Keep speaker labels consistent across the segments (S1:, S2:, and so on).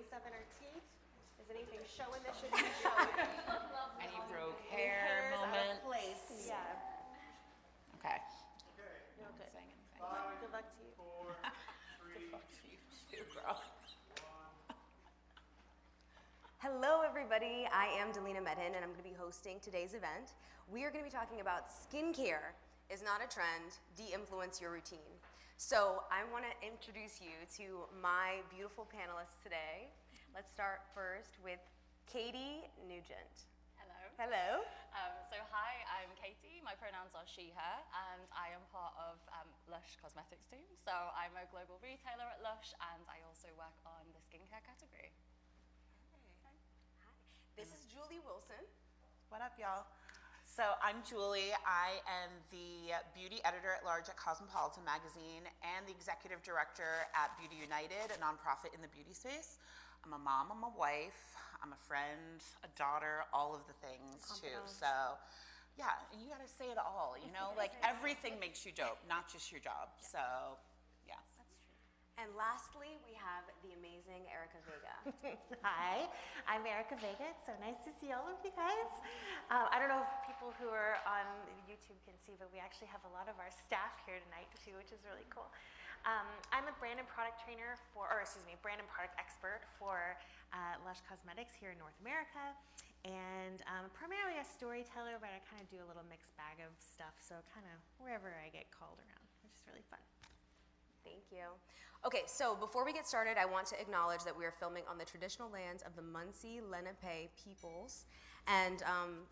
S1: stuff in our teeth? Is anything showing that should be showing?
S2: Any rogue hair moments?
S1: Place. Yeah.
S2: Okay.
S1: No, good.
S2: Saying anything.
S1: Good luck to you.
S3: 4, 3,
S2: Good luck to you too, girl.
S4: Hello everybody, I am Delina Medhin and I'm going to be hosting today's event. We are going to be talking about skincare is not a trend, de-influence your routine. So I want to introduce you to my beautiful panelists today. Let's start first with Katie Nugent.
S5: Hello.
S4: Hello.
S5: So hi, I'm Katie. My pronouns are she, her, and I am part of Lush Cosmetics team. So I'm a global retailer at Lush, and I also work on the skincare category.
S4: This is Julie Wilson.
S2: What up, y'all? So I'm Julie. I am the beauty editor at large at Cosmopolitan magazine and the executive director at Beauty United, a nonprofit in the beauty space. I'm a mom, I'm a wife, I'm a friend, a daughter, all of the things too. So yeah, and you gotta say it all, you know, like everything makes you dope, not just your job. So yeah.
S4: And lastly, we have the amazing Erica Vega.
S1: Hi, I'm Erica Vega. It's so nice to see all of you guys. I don't know if people who are on YouTube can see, but we actually have a lot of our staff here tonight too, which is really cool. I'm a brand and product trainer brand and product expert for Lush Cosmetics here in North America. And primarily a storyteller, but I kind of do a little mixed bag of stuff. So kind of wherever I get called around, which is really fun.
S4: Thank you. Okay, so before we get started, I want to acknowledge that we are filming on the traditional lands of the Munsee Lenape peoples. And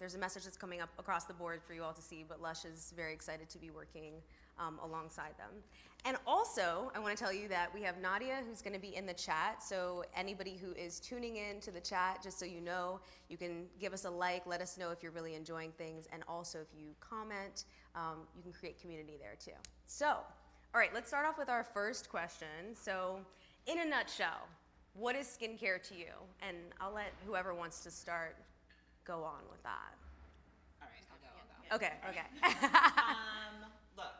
S4: there's a message that's coming up across the board for you all to see, but Lush is very excited to be working alongside them. And also, I want to tell you that we have Nadia who's going to be in the chat. So anybody who is tuning in to the chat, just so you know, you can give us a like, let us know if you're really enjoying things. And also if you comment, you can create community there too. So. All right, let's start off with our first question. So, in a nutshell, what is skincare to you? And I'll let whoever wants to start go on with that.
S2: All right, I'll go.
S4: Okay.
S2: Look,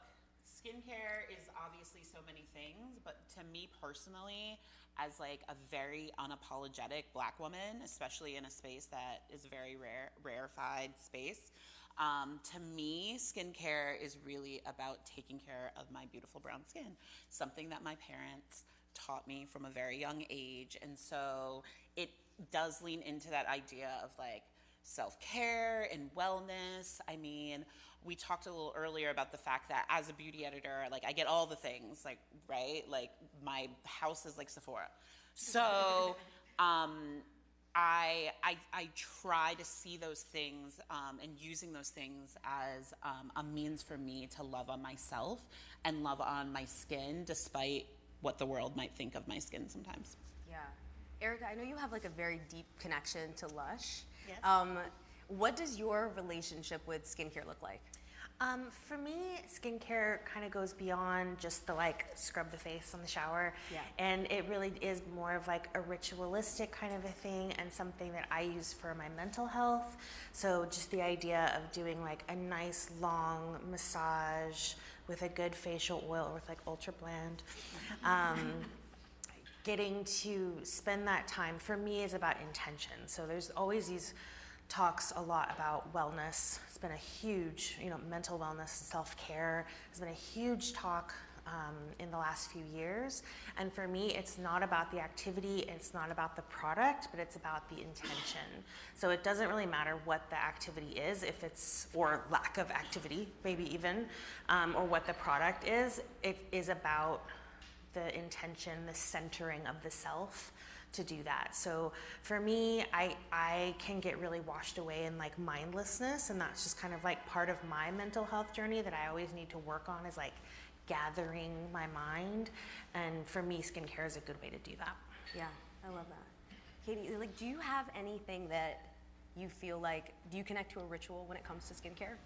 S2: skincare is obviously so many things, but to me personally, as like a very unapologetic Black woman, especially in a space that is very rarefied space, to me, skincare is really about taking care of my beautiful brown skin, something that my parents taught me from a very young age. And so it does lean into that idea of like self-care and wellness. I mean, we talked a little earlier about the fact that as a beauty editor, like I get all the things, like, right? Like my house is like Sephora. So, I try to see those things and using those things as a means for me to love on myself and love on my skin, despite what the world might think of my skin sometimes.
S4: Yeah. Erica, I know you have like a very deep connection to Lush.
S1: Yes.
S4: What does your relationship with skincare look like?
S1: For me, skincare kind of goes beyond just the like scrub the face on the shower.
S4: Yeah.
S1: And it really is more of like a ritualistic kind of a thing and something that I use for my mental health. So just the idea of doing like a nice long massage with a good facial oil with like Ultra Blend. Getting to spend that time for me is about intention. So there's always these talks a lot about wellness. It's been a huge, mental wellness and self-care has been a huge talk in the last few years. And for me, it's not about the activity, it's not about the product, but it's about the intention. So it doesn't really matter what the activity is, if it's, or lack of activity, maybe even, or what the product is. It is about the intention, the centering of the self to do that. So for me, I can get really washed away in like mindlessness, and that's just kind of like part of my mental health journey that I always need to work on, is like gathering my mind. And for me, skincare is a good way to do that.
S4: Yeah, I love that. Katie, like, do you have anything that you feel like, do you connect to a ritual when it comes to skincare?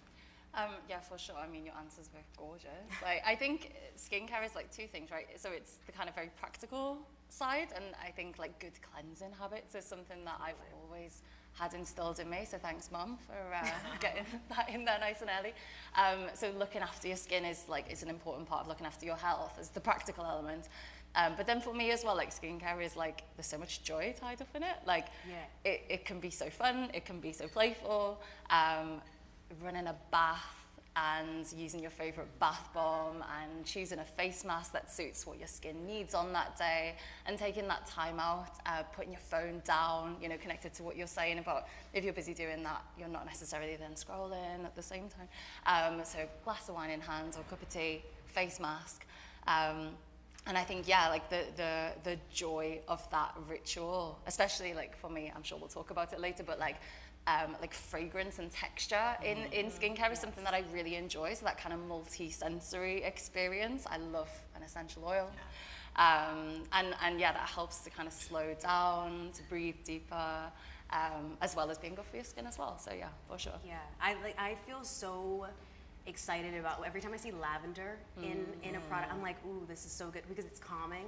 S5: Yeah, for sure. I mean, your answers were gorgeous. Like, I think skincare is like two things, right? So it's the kind of very practical side, and I think like good cleansing habits is something that I've always had instilled in me. So thanks, Mum, for getting that in there nice and early. So looking after your skin is an important part of looking after your health, is the practical element. But then for me as well, like skincare is like, there's so much joy tied up in it. Like it can be so fun, it can be so playful. Running a bath and using your favorite bath bomb and choosing a face mask that suits what your skin needs on that day, and taking that time out, putting your phone down, you know, connected to what you're saying about if you're busy doing that, you're not necessarily then scrolling at the same time. So glass of wine in hand or cup of tea, face mask. And I think, yeah, like the joy of that ritual, especially like for me, I'm sure we'll talk about it later, but like fragrance and texture in skincare is something that I really enjoy. So that kind of multi-sensory experience. I love an essential oil. And yeah, that helps to kind of slow down, to breathe deeper, as well as being good for your skin as well. So yeah, for sure.
S4: Yeah, I feel so excited about every time I see lavender in a product. I'm like, ooh, this is so good, because it's calming,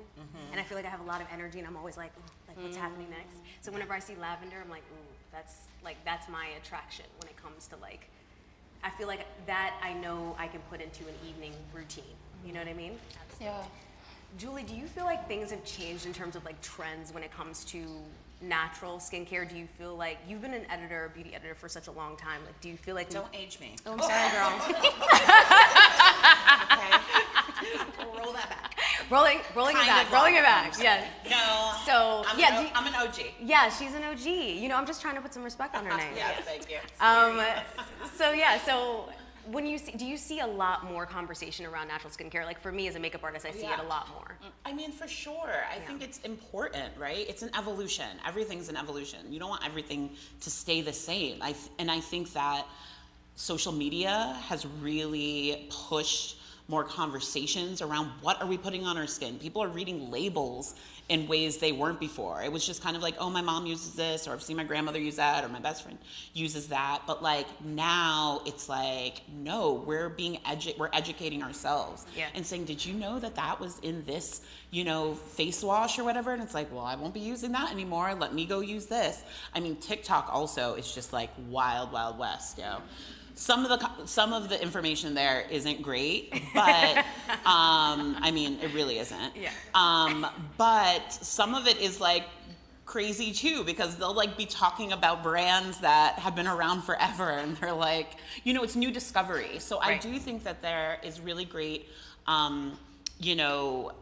S4: and I feel like I have a lot of energy, and I'm always like, ooh, like what's happening next? So whenever I see lavender, I'm like, ooh, that's my attraction when it comes to like, I feel like that I know I can put into an evening routine. You know what I mean?
S5: Yeah.
S4: Julie, do you feel like things have changed in terms of like trends when it comes to natural skincare? Do you feel like you've been an editor, a beauty editor for such a long time? Like, do you feel like
S2: Don't age me.
S4: Oh, I'm sorry, girl.
S2: Okay. We'll roll that back.
S4: rolling it back. Yes.
S2: No.
S4: So
S2: I'm an OG.
S4: Yeah, she's an OG. You know, I'm just trying to put some respect on her name.
S2: Yeah, thank you.
S4: So when do you see a lot more conversation around natural skincare? Like for me as a makeup artist, I see it a lot more.
S2: I mean, for sure. I think it's important, right? It's an evolution. Everything's an evolution. You don't want everything to stay the same. And I think that social media has really pushed more conversations around what are we putting on our skin. People are reading labels in ways they weren't before. It was just kind of like, oh, my mom uses this, or I've seen my grandmother use that, or my best friend uses that. But like now it's like, no, we're educating ourselves and saying, did you know that was in this, you know, face wash or whatever? And it's like, well, I won't be using that anymore. Let me go use this. I mean, TikTok also is just like wild, wild west, yo. Some of the information there isn't great, but I mean, it really isn't. Yeah. But some of it is like crazy too, because they'll like be talking about brands that have been around forever, and they're like, you know, it's new discovery. So I do think that there is really great, you know,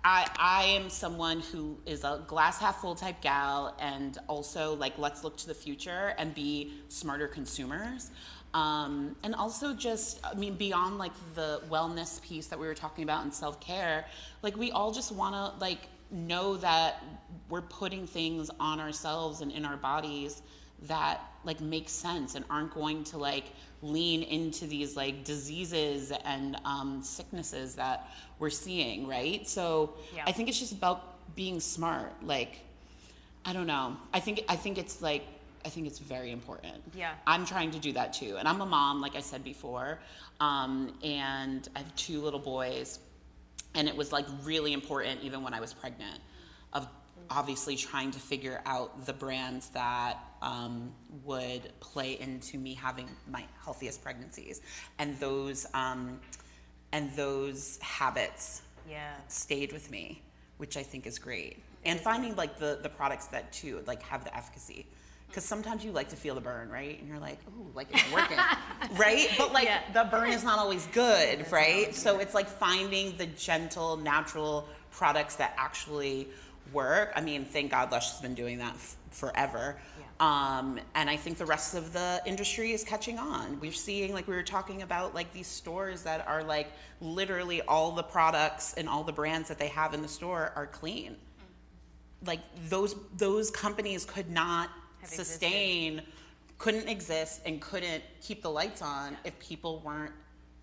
S2: I am someone who is a glass half full type gal, and also like, let's look to the future and be smarter consumers. And also just, I mean, beyond like the wellness piece that we were talking about and self-care, like we all just want to like know that we're putting things on ourselves and in our bodies that like make sense and aren't going to like lean into these like diseases and sicknesses that we're seeing, right? So I think it's just about being smart. Like, I don't know. I think it's very important. Yeah. I'm trying to do that too. And I'm a mom, like I said before, and I have 2 little boys. And it was like really important, even when I was pregnant, of obviously trying to figure out the brands that would play into me having my healthiest pregnancies. And those habits stayed with me, which I think is great. And finding like the products that too, like have the efficacy. Because sometimes you like to feel the burn, right? And you're like, ooh, like it's working, right? But like the burn is not always good, right? So it's like finding the gentle, natural products that actually work. I mean, thank God Lush has been doing that forever. And I think the rest of the industry is catching on. We're seeing, like we were talking about, like these stores that are like literally all the products and all the brands that they have in the store are clean. Like those companies could not couldn't exist and couldn't keep the lights on if people weren't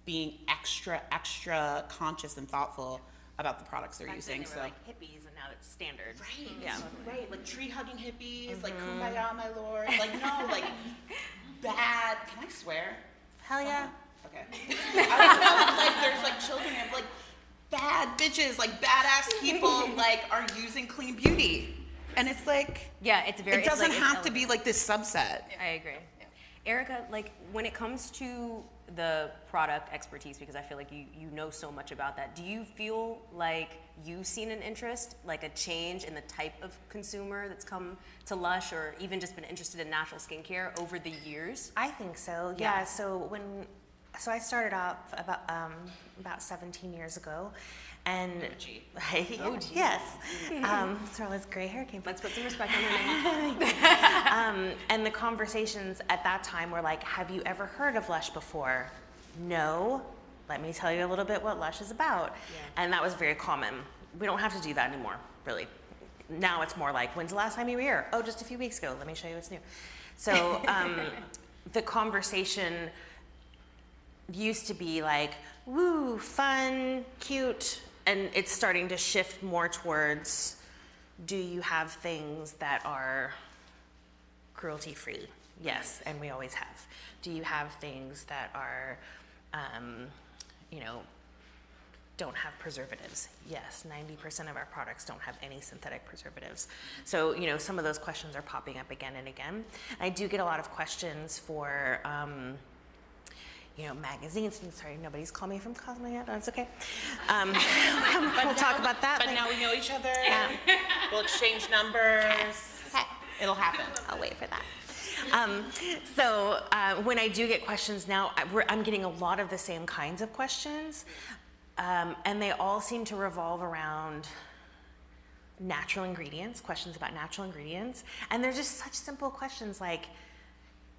S2: being extra conscious and thoughtful about the products they're using.
S4: So like hippies, and now it's standard.
S2: Right. Yeah. Right. Like tree hugging hippies, like kumbaya, my lord. Like no, like bad. Can I swear?
S1: Hell yeah.
S2: Okay. I don't know. Like there's like children of like bad bitches, like badass people, like are using clean beauty. And it's like, it doesn't have to be like this subset.
S4: I agree. Yeah. Erica, like when it comes to the product expertise, because I feel like you know so much about that, do you feel like you seen an interest, like a change in the type of consumer that's come to Lush, or even just been interested in natural skincare over the years?
S1: I think so. Yeah. So I started off about 17 years ago, and yes, that's where all this gray hair came from.
S4: Let's put some respect on her name.
S1: And the conversations at that time were like, "Have you ever heard of Lush before?" No. Let me tell you a little bit what Lush is about. Yeah. And that was very common. We don't have to do that anymore, really. Now it's more like, when's the last time you were here? Oh, just a few weeks ago. Let me show you what's new. So the conversation used to be like, woo, fun, cute, and it's starting to shift more towards, do you have things that are cruelty-free? Yes, and we always have. Do you have things that are, don't have preservatives? Yes, 90% of our products don't have any synthetic preservatives. So, some of those questions are popping up again and again. I do get a lot of questions for, magazines. Sorry, nobody's called me from Cosmo yet. That's okay. We'll talk about that.
S2: But now we know each other. Yeah. We'll exchange numbers. It'll happen.
S1: I'll wait for that. So when I do get questions now, I'm getting a lot of the same kinds of questions, and they all seem to revolve around natural ingredients, questions about natural ingredients, and they're just such simple questions like,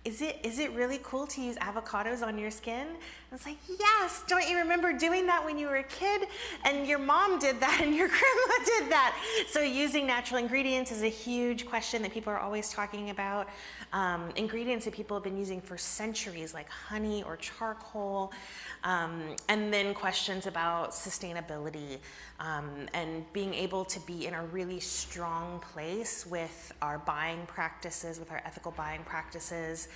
S1: is it really cool to use avocados on your skin? And it's like, yes, don't you remember doing that when you were a kid? And your mom did that and your grandma did that. So using natural ingredients is a huge question that people are always talking about. Ingredients that people have been using for centuries, like honey or charcoal. And then questions about sustainability and being able to be in a really strong place with our buying practices, with our ethical buying practices,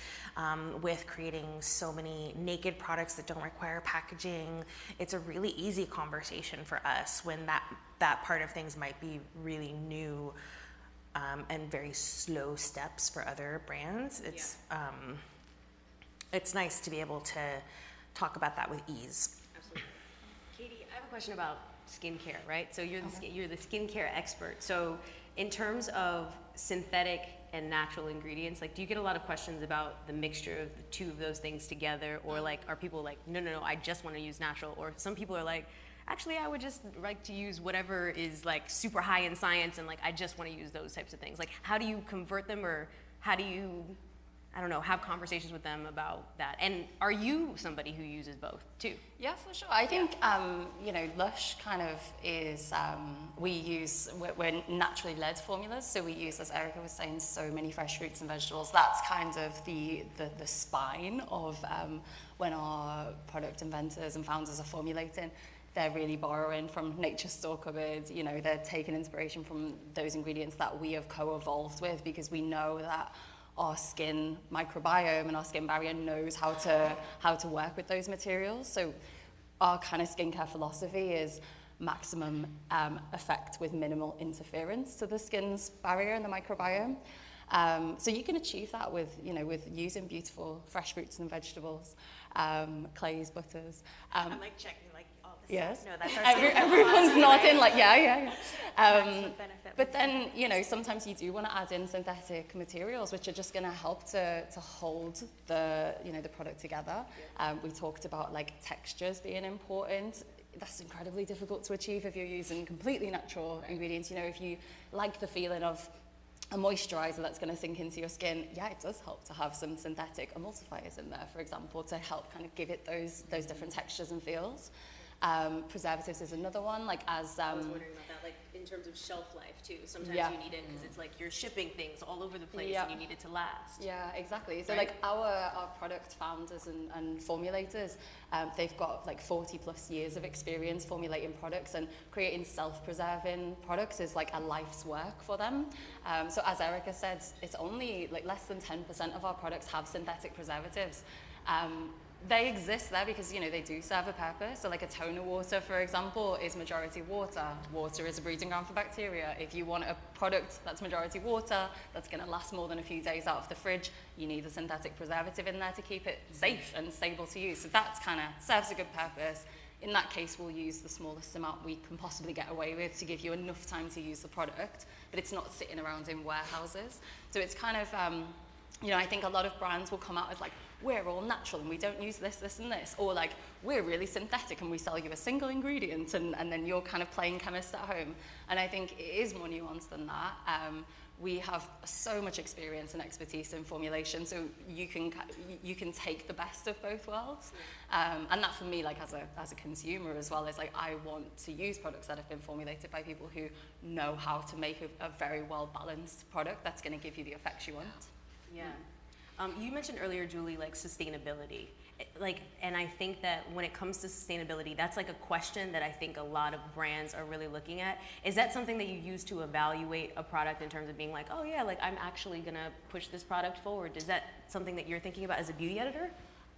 S1: with creating so many naked products that don't require packaging. It's a really easy conversation for us when that part of things might be really new and very slow steps for other brands. It's nice to be able to talk about that with ease.
S4: Absolutely. Katie, I have a question about skincare, right? So you're the skincare expert. So in terms of synthetic and natural ingredients, like, do you get a lot of questions about the mixture of the two of those things together, or like, are people like, no, I just want to use natural? Or some people are like, actually, I would just like to use whatever is like super high in science, and like, I just want to use those types of things. Like, how do you convert them, or how do you, I don't know, have conversations with them about that? And are you somebody who uses both too?
S5: Yeah, for sure. I think, Lush kind of is, we're naturally led formulas. So we use, as Erica was saying, so many fresh fruits and vegetables. That's kind of the spine of when our product inventors and founders are formulating. They're really borrowing from nature's store cupboard. They're taking inspiration from those ingredients that we have co-evolved with, because we know that our skin microbiome and our skin barrier knows how to work with those materials. So our kind of skincare philosophy is maximum effect with minimal interference to the skin's barrier and the microbiome. So you can achieve that with using beautiful fresh fruits and vegetables, clays, butters.
S1: I'm like checking like all the
S5: yes.
S1: stuff. No, that's our
S5: everyone's nodding like yeah. But then, sometimes you do want to add in synthetic materials, which are just going to help to hold the product together. We talked about like textures being important. That's incredibly difficult to achieve if you're using completely natural ingredients. If you like the feeling of a moisturizer that's going to sink into your skin, it does help to have some synthetic emulsifiers in there, for example, to help kind of give it those different textures and feels. Preservatives is another one, like as
S4: I was wondering about that, like in terms of shelf life too. Sometimes you need it because it's like you're shipping things all over the place and you need it to last.
S5: Yeah, exactly. So like our product founders and formulators, they've got like 40 plus years of experience formulating products, and creating self-preserving products is like a life's work for them. So as Erica said, it's only like less than 10% of our products have synthetic preservatives. They exist there because, they do serve a purpose. So like a toner water, for example, is majority water. Water is a breeding ground for bacteria. If you want a product that's majority water, that's going to last more than a few days out of the fridge, you need a synthetic preservative in there to keep it safe and stable to use. So that's kind of serves a good purpose. in that case, we'll use the smallest amount we can possibly get away with to give you enough time to use the product, but it's not sitting around in warehouses. So it's kind of, you know, I think a lot of brands will come out as like, we're all natural and we don't use this, this, and this. Or like, we're really synthetic and we sell you a single ingredient and then you're kind of playing chemist at home. And I think it is more nuanced than that. We have so much experience and expertise in formulation, so you can take the best of both worlds. And that for me, like as a consumer as well, is like I want to use products that have been formulated by people who know how to make a very well-balanced product that's going to give you the effects you want.
S4: Yeah. You mentioned earlier, Julie, like sustainability. Like, and I think that when it comes to sustainability, that's like a question that I think a lot of brands are really looking at. Is that something that you use to evaluate a product in terms of being like, oh yeah, like I'm actually gonna push this product forward? Is that something that you're thinking about as a beauty editor?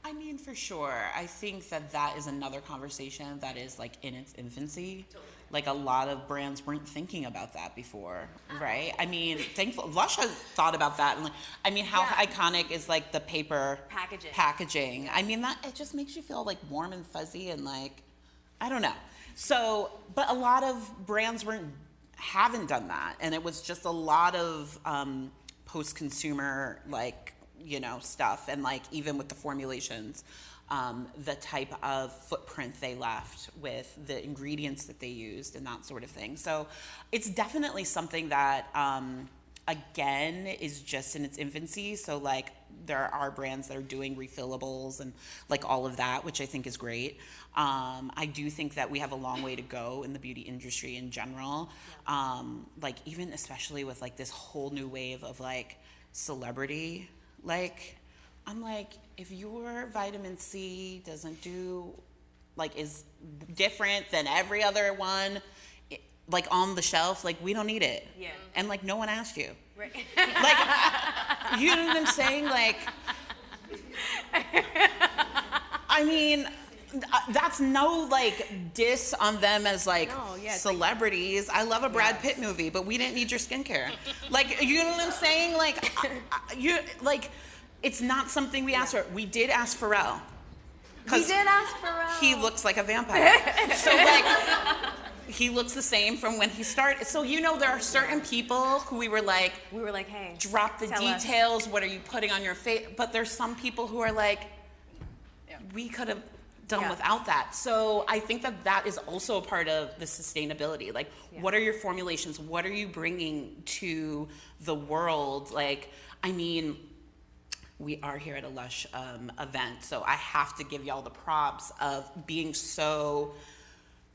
S2: I mean, for sure. I think that is another conversation that is like in its infancy. Totally. Like a lot of brands weren't thinking about that before, right? I mean, thankfully, Lush has thought about that. And like, I mean, how iconic is like the paper packaging? Yeah. I mean, that it just makes you feel like warm and fuzzy and like, I don't know. So, but a lot of brands haven't done that, and it was just a lot of post-consumer like, you know, stuff, and like even with the formulations, the type of footprint they left with the ingredients that they used and that sort of thing. So it's definitely something that, again, is just in its infancy. So like there are brands that are doing refillables and like all of that, which I think is great. I do think that we have a long way to go in the beauty industry in general. Like even especially with like this whole new wave of like celebrity, like I'm like, if your vitamin C doesn't do, like, is different than every other one, like, on the shelf, like, we don't need it.
S4: Yeah.
S2: And, like, no one asked you.
S4: Right.
S2: Like, you know what I'm saying? Like, I mean, that's no, like, diss on them as, like, celebrities. I love a Brad Pitt movie, but we didn't need your skincare. Like, you know what I'm saying? Like, it's not something we asked for. We did ask Pharrell.
S4: We did ask Pharrell.
S2: He looks like a vampire. So, like, he looks the same from when he started. So, you know, there are certain people who we were like,
S4: hey,
S2: drop the details. Us. What are you putting on your face? But there's some people who are like, we could have done without that. So I think that is also a part of the sustainability. Like, what are your formulations? What are you bringing to the world? Like, I mean, we are here at a Lush event, so I have to give y'all the props of being so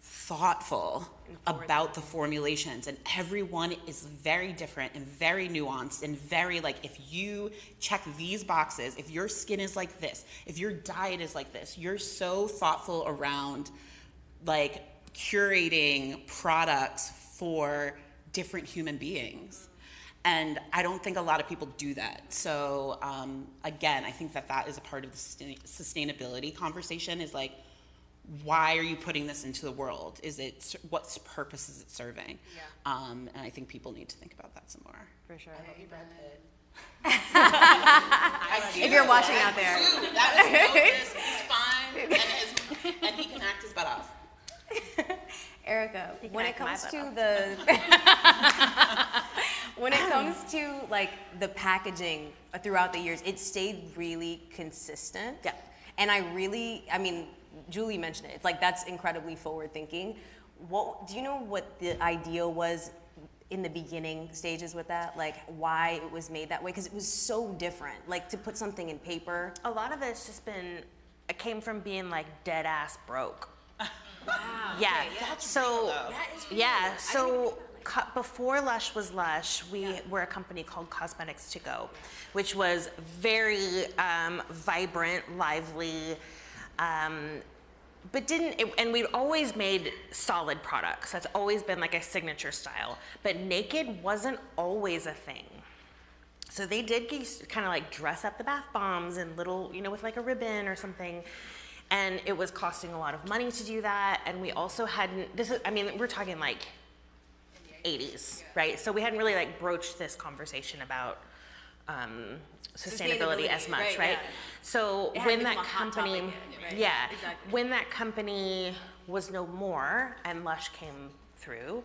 S2: thoughtful about the formulations, and everyone is very different and very nuanced and very like, if you check these boxes, if your skin is like this, if your diet is like this, you're so thoughtful around like curating products for different human beings. And I don't think a lot of people do that. So again, I think that is a part of the sustainability conversation, is like, why are you putting this into the world? What purpose is it serving? Yeah. And I think people need to think about that some more.
S4: For sure.
S2: I love you, Brad Pitt.
S4: If you're watching out there.
S2: That is Moses. He's fine, and he can act his butt off.
S4: Erica, when it comes to when it comes to like the packaging throughout the years, it stayed really consistent.
S1: Yeah.
S4: And I mean, Julie mentioned it. It's like, that's incredibly forward thinking. Do you know what the idea was in the beginning stages with that? Like, why it was made that way? Because it was so different. Like, to put something in paper.
S1: A lot of it's just it came from being like dead ass broke.
S4: Wow.
S1: Yeah.
S2: Okay, that's
S1: so
S2: real,
S4: that is
S1: yeah.
S4: real.
S1: So before Lush was Lush, we were a company called Cosmetics To Go, which was very vibrant, lively, but and we'd always made solid products. That's always been like a signature style. But naked wasn't always a thing. So they did kind of like dress up the bath bombs and little, you know, with like a ribbon or something. And it was costing a lot of money to do that. And we also we're talking like 80s, right? So we hadn't really like broached this conversation about sustainability as much, right?
S4: Yeah.
S1: So
S4: It had
S1: when
S4: become
S1: that
S4: a hot
S1: company,
S4: topic, right?
S1: yeah,
S4: Exactly.
S1: when that company was no more and Lush came through,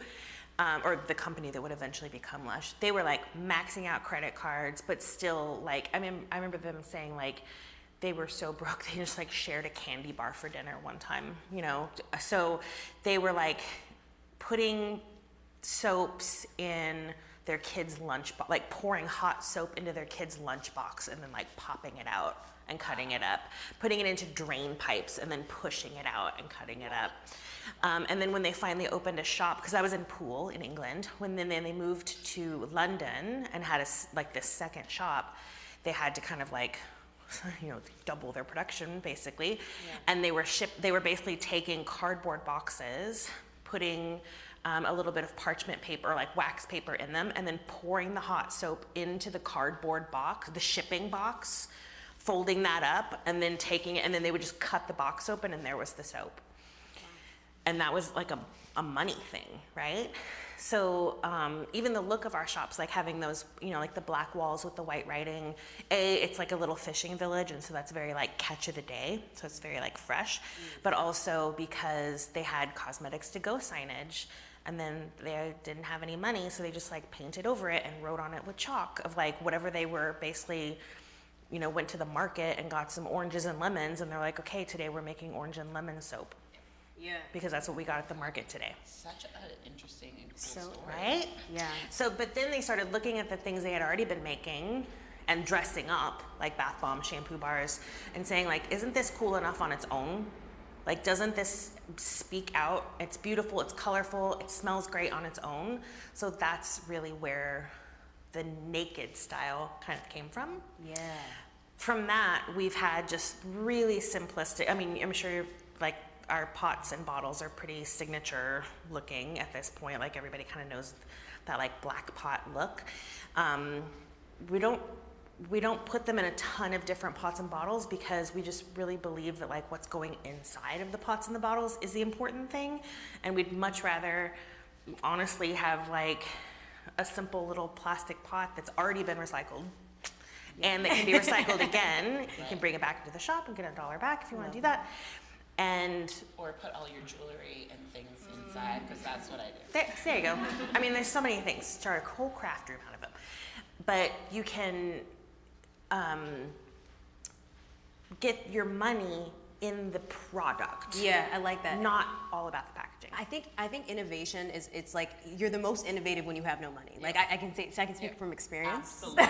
S1: or the company that would eventually become Lush, they were like maxing out credit cards, but still like, I remember them saying like, they were so broke, they just like shared a candy bar for dinner one time, you know? So they were like putting soaps in their kids' lunchbox, like pouring hot soap into their kids' lunchbox and then like popping it out and cutting it up, putting it into drain pipes and then pushing it out and cutting it up. And then when they finally opened a shop, because I was in Poole in England, when then they moved to London and had like this second shop, they had to kind of like, you know, double their production basically. Yeah. And they were basically taking cardboard boxes, putting a little bit of parchment paper, like wax paper in them, and then pouring the hot soap into the cardboard box, the shipping box, folding that up, and then taking it, and then they would just cut the box open, and there was the soap. Wow. And that was like a money thing, right? So even the look of our shops, like having those, you know, like the black walls with the white writing, it's like a little fishing village, and so that's very like catch of the day, so it's very like fresh, but also because they had cosmetics to go signage, and then they didn't have any money, so they just like painted over it and wrote on it with chalk of like whatever they were basically, you know, went to the market and got some oranges and lemons, and they're like, okay, today we're making orange and lemon soap.
S4: Yeah.
S1: Because that's what we got at the market today.
S2: Such an interesting and cool story.
S1: Right?
S4: Yeah.
S1: So, but then they started looking at the things they had already been making and dressing up, like bath bombs, shampoo bars, and saying like, isn't this cool enough on its own? Like, doesn't this speak out? It's beautiful, it's colorful, it smells great on its own. So that's really where the naked style kind of came from.
S4: Yeah.
S1: From that, we've had just really simplistic, I mean, I'm sure like our pots and bottles are pretty signature looking at this point. Like everybody kind of knows that like black pot look. We don't put them in a ton of different pots and bottles because we just really believe that like what's going inside of the pots and the bottles is the important thing. And we'd much rather honestly have like a simple little plastic pot that's already been recycled and that can be recycled again. You can bring it back into the shop and get $1 back if you want to do that. And
S2: or put all your jewelry and things inside, because that's what I do.
S1: there you go. I mean, there's so many things. Start a whole craft room out of them. But you can get your money in the product.
S4: Yeah, I like that.
S1: Not all about the packaging.
S4: I think innovation is, it's like you're the most innovative when you have no money. Like I can say, so I can speak from experience.
S2: Absolutely.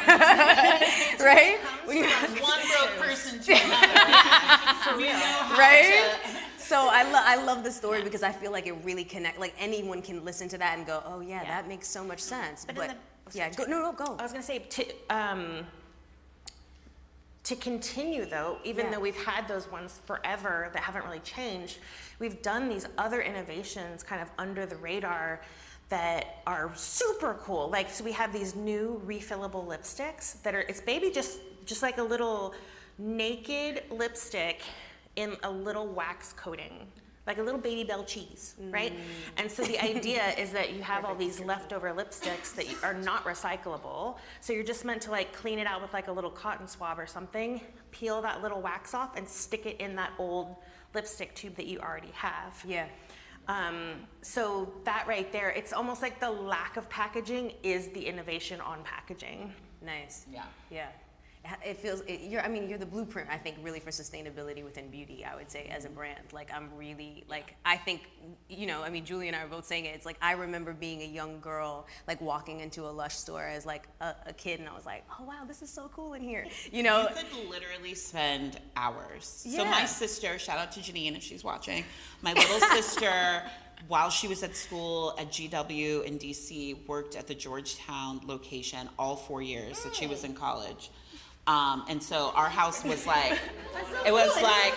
S4: Right? When you
S2: From one broke person to another. We know how
S4: right?
S2: to.
S4: So I love the story because I feel like it really connect. Like anyone can listen to that and go, oh yeah, that makes so much sense.
S1: But
S4: yeah, go.
S1: I was gonna say to continue though, even though we've had those ones forever that haven't really changed, we've done these other innovations kind of under the radar that are super cool. Like, so we have these new refillable lipsticks that are, it's maybe just like a little naked lipstick in a little wax coating, like a little Baby Bell cheese, right? And so the idea is that you have all these leftover lipsticks that are not recyclable. So you're just meant to like clean it out with like a little cotton swab or something, peel that little wax off and stick it in that old lipstick tube that you already have.
S4: Yeah.
S1: So that right there, it's almost like the lack of packaging is the innovation on packaging.
S4: Nice.
S2: Yeah.
S4: Yeah. It feels, you're the blueprint, I think, really for sustainability within beauty, I would say, as a brand. Like, I'm really, like, I think, Julie and I are both saying it. It's like, I remember being a young girl, like, walking into a Lush store as, like, a kid, and I was like, oh, wow, this is so cool in here, You
S2: could literally spend hours.
S4: Yeah.
S2: So my sister, shout out to Janine if she's watching, my little sister, while she was at school at GW in DC, worked at the Georgetown location all 4 years that she was in college. And so our house was like, it was like,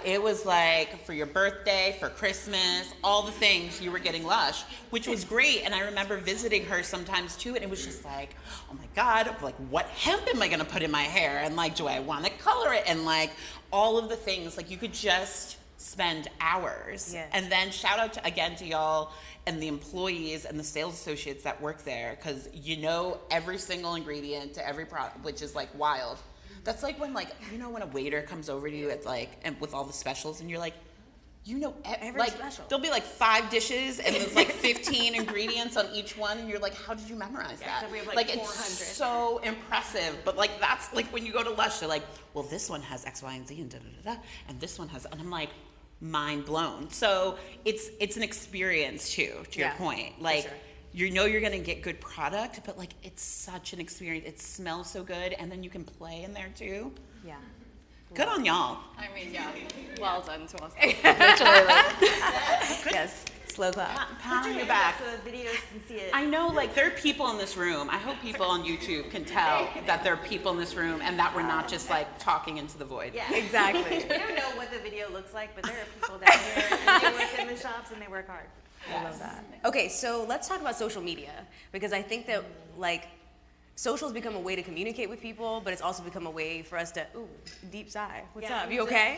S2: it was like for your birthday, for Christmas, all the things you were getting Lush, which was great. And I remember visiting her sometimes too, and it was just like, oh my God, like what hemp am I gonna put in my hair? And like, do I wanna color it? And like all of the things, like you could just spend hours.
S1: Yes.
S2: And then shout out again to y'all and the employees and the sales associates that work there, because you know every single ingredient to every product, which is like wild. That's like when when a waiter comes over to you at and with all the specials, and you're like, every special. There'll be like 5 dishes and there's like 15 ingredients on each one, and you're like, how did you memorize that?
S1: So we have like 400.
S2: It's so impressive. But like that's like when you go to Lush, they're like, well, this one has X, Y, and Z, and da da da da, and this one has, and I'm like, mind blown. So it's an experience too. To your point, like. Sure. You're gonna get good product, but like it's such an experience. It smells so good, and then you can play in there too.
S4: Yeah.
S2: Good on y'all.
S5: I mean, yeah, well done to us.
S4: Yes, slow clap.
S2: Pat on your back.
S1: So the videos can see it.
S2: I know, like, there are people in this room. I hope people on YouTube can tell that there are people in this room and that we're not just like talking into the void.
S1: Yeah,
S4: exactly.
S1: We don't know what the video looks like, but there are people down here and they work in the shops and they work hard.
S4: I love that. Okay, so let's talk about social media, because I think that like social's become a way to communicate with people, but it's also become a way for us to deep sigh. What's up? You okay?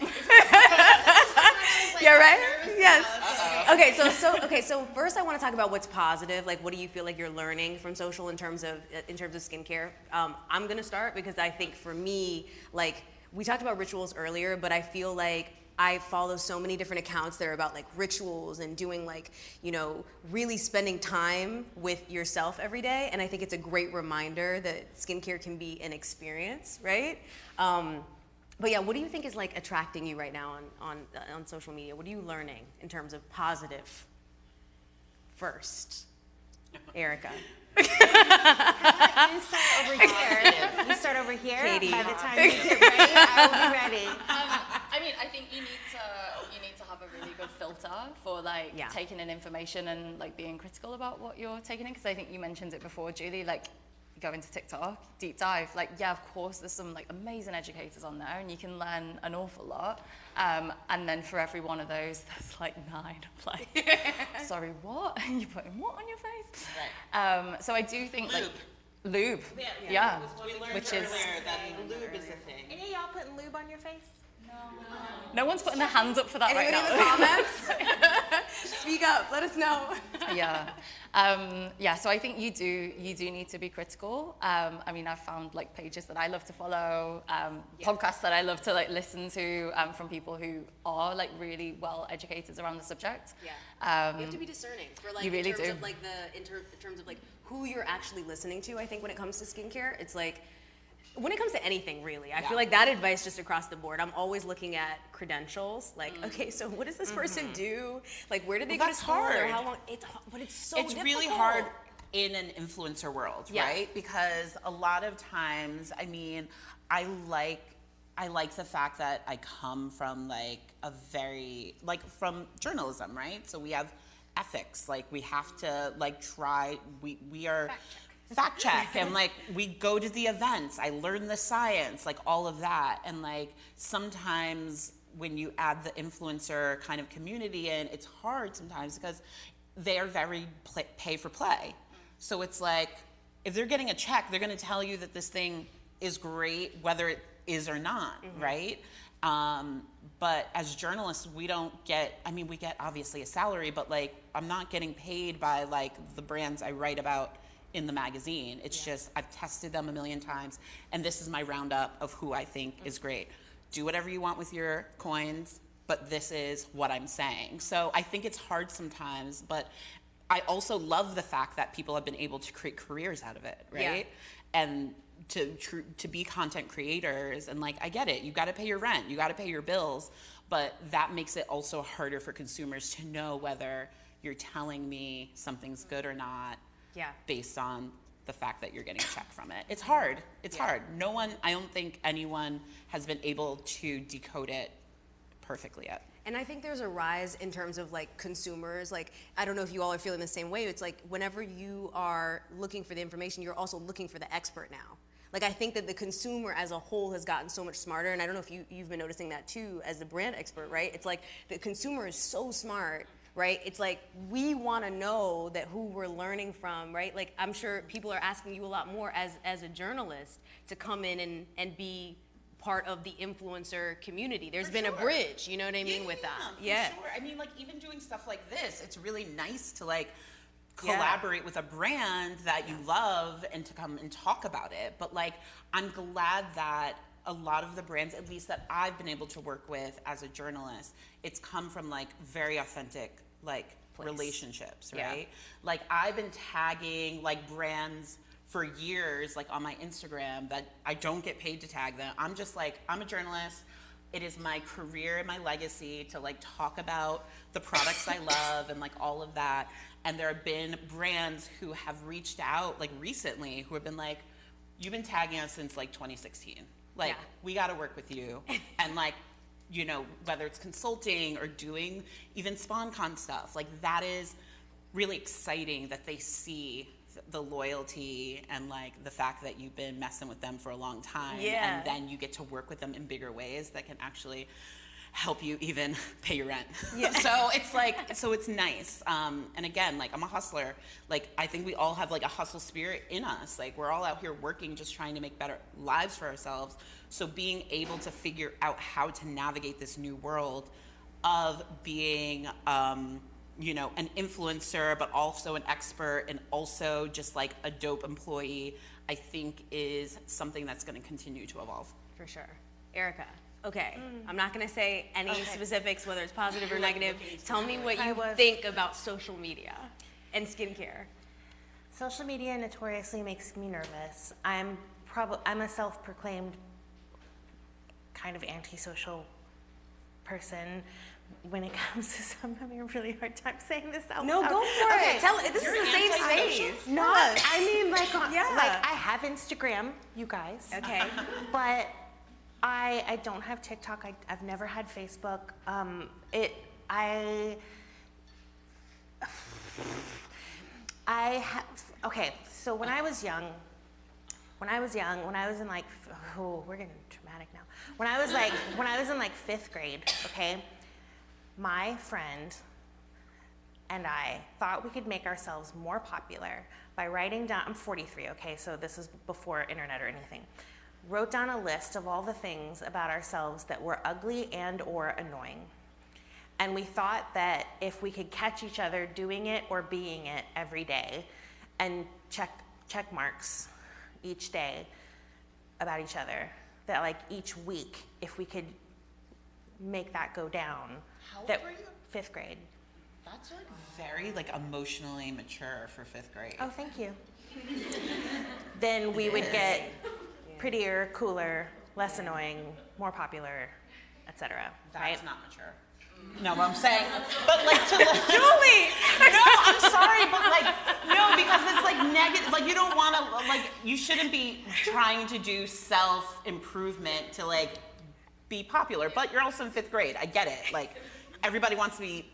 S4: Yeah, right? Yes. Okay, so first I want to talk about what's positive. Like, what do you feel like you're learning from social in terms of skincare? I'm gonna start because I think for me, like, we talked about rituals earlier, but I feel like I follow so many different accounts that are about like rituals and doing like, really spending time with yourself every day. And I think it's a great reminder that skincare can be an experience, right? But yeah, what do you think is like attracting you right now on social media? What are you learning in terms of positive first? Erica.
S1: You start over here. You start over here.
S4: Katie.
S1: By the time you get ready, I will be ready.
S5: I mean, I think you need to have a really good filter for like taking in information and like being critical about what you're taking in. Because I think you mentioned it before, Julie. Like, you go into TikTok, deep dive. Like, yeah, of course, there's some like amazing educators on there, and you can learn an awful lot. And then for every one of those, there's like 9. Like, sorry, what? You putting what on your face? Right. So I do think lube. Yeah.
S2: We learned
S5: which
S2: earlier
S5: is
S2: that lube is a thing.
S1: Any of y'all putting lube on your face?
S5: no one's putting their hands up for that
S4: Anybody
S5: right now.
S4: in the comments? Speak up. Let us know.
S5: Yeah. So I think you do need to be critical. I mean, I've found like pages that I love to follow, podcasts that I love to like listen to from people who are like really well educated around the subject.
S4: Yeah. You have to be discerning for like
S5: you really
S4: in terms
S5: do.
S4: of like in terms of like who you're actually listening to. I think when it comes to skincare, it's like when it comes to anything really, I feel like that advice just across the board. I'm always looking at credentials. Like, okay, so what does this person do? Like, where did they go to school? Or how long? But it's so
S2: It's
S4: difficult.
S2: really hard in an influencer world, right? Because a lot of times, I mean, I like the fact that I come from like a very from journalism, right? So we have ethics. Like, we have to like try. We are. Fact check, and like we go to the events, I learn the science, like all of that. And like sometimes when you add the influencer kind of community in, it's hard sometimes because they are very pay for play. So it's like if they're getting a check, they're going to tell you that this thing is great whether it is or not, right? But as journalists, we don't get, I mean, we get obviously a salary, but like I'm not getting paid by like the brands I write about in the magazine. It's just, I've tested them a million times, and this is my roundup of who I think is great. Do whatever you want with your coins, but this is what I'm saying. So I think it's hard sometimes, but I also love the fact that people have been able to create careers out of it, right? Yeah. And to be content creators, and like, I get it, you gotta pay your rent, you gotta pay your bills, but that makes it also harder for consumers to know whether you're telling me something's good or not. Based on the fact that you're getting a check from it. It's hard. It's hard. No one, I don't think anyone has been able to decode it perfectly yet.
S4: And I think there's a rise in terms of like consumers. Like, I don't know if you all are feeling the same way. It's like whenever you are looking for the information, you're also looking for the expert now. Like, I think that the consumer as a whole has gotten so much smarter, and I don't know if you've been noticing that too as the brand expert, right? It's like the consumer is so smart, right? It's like we want to know that who we're learning from, right? Like, I'm sure people are asking you a lot more as a journalist to come in and be part of the influencer community. There's
S2: For
S4: been a
S2: sure.
S4: bridge, you know what I mean, with that.
S2: For
S4: Yeah.
S2: sure. I mean, like, even doing stuff like this, it's really nice to like collaborate with a brand that you love and to come and talk about it. But like, I'm glad that a lot of the brands, at least that I've been able to work with as a journalist, it's come from like very authentic like relationships, right? Like, I've been tagging like brands for years, like on my Instagram, that I don't get paid to tag them. I'm just like, I'm a journalist. It is my career and my legacy to like talk about the products I love and like all of that. And there have been brands who have reached out like recently who have been like, you've been tagging us since like 2016. Like, we got to work with you. And like, you know, whether it's consulting or doing even SpawnCon stuff, like that is really exciting that they see the loyalty and like the fact that you've been messing with them for a long time, and then you get to work with them in bigger ways that can actually help you even pay your rent. So it's like, so it's nice. And again, like, I'm a hustler. Like, I think we all have like a hustle spirit in us. Like, we're all out here working, just trying to make better lives for ourselves. So being able to figure out how to navigate this new world of being, you know, an influencer, but also an expert, and also just like a dope employee, I think is something that's going to continue to evolve.
S4: For sure. Erica, okay, I'm not going to say any specifics, whether it's positive or negative. Tell me what you think about social media and skincare.
S1: Social media notoriously makes me nervous. I'm a self-proclaimed kind of antisocial person when it comes to I'm having a really hard time saying this out
S4: No,
S1: loud.
S4: go for it. Tell it. This is a safe space.
S1: Not, I mean, like, like, I have Instagram, you guys.
S4: Okay.
S1: But I don't have TikTok. I've never had Facebook. Okay, so when I was young, when I was in like, oh, we're getting dramatic now. When I was in like 5th grade, okay, my friend and I thought we could make ourselves more popular by writing down, I'm 43, okay, so this is before internet or anything. Wrote down a list of all the things about ourselves that were ugly and or annoying. And we thought that if we could catch each other doing it or being it every day and check marks each day about each other, that like each week, if we could make that go down.
S2: How old
S1: that,
S2: were you?
S1: 5th grade.
S2: That's like very like emotionally mature for 5th grade.
S1: Oh, thank you. Then we would get prettier, cooler, less annoying, more popular, etc.
S2: That's
S1: right?
S2: not mature. No, what I'm saying, but like to
S1: Julie!
S2: No, I'm sorry, but like, no, because it's like negative, like you don't want to, like, you shouldn't be trying to do self-improvement to like be popular, but you're also in 5th grade, I get it, like, everybody wants to be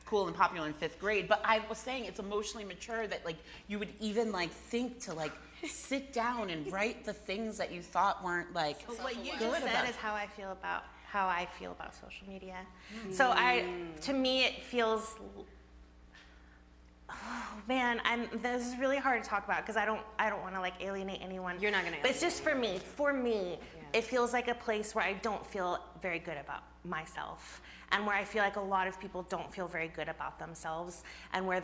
S2: cool and popular in 5th grade, but I was saying it's emotionally mature that like, you would even like think to like, sit down and write the things that you thought weren't like
S1: But what you
S2: good
S1: just said
S2: about
S1: is how I feel about social media. So to me, it feels, oh man, this is really hard to talk about because I don't want to like alienate anyone.
S4: You're not gonna
S1: But it's just for me, it feels like a place where I don't feel very good about myself, and where I feel like a lot of people don't feel very good about themselves, and where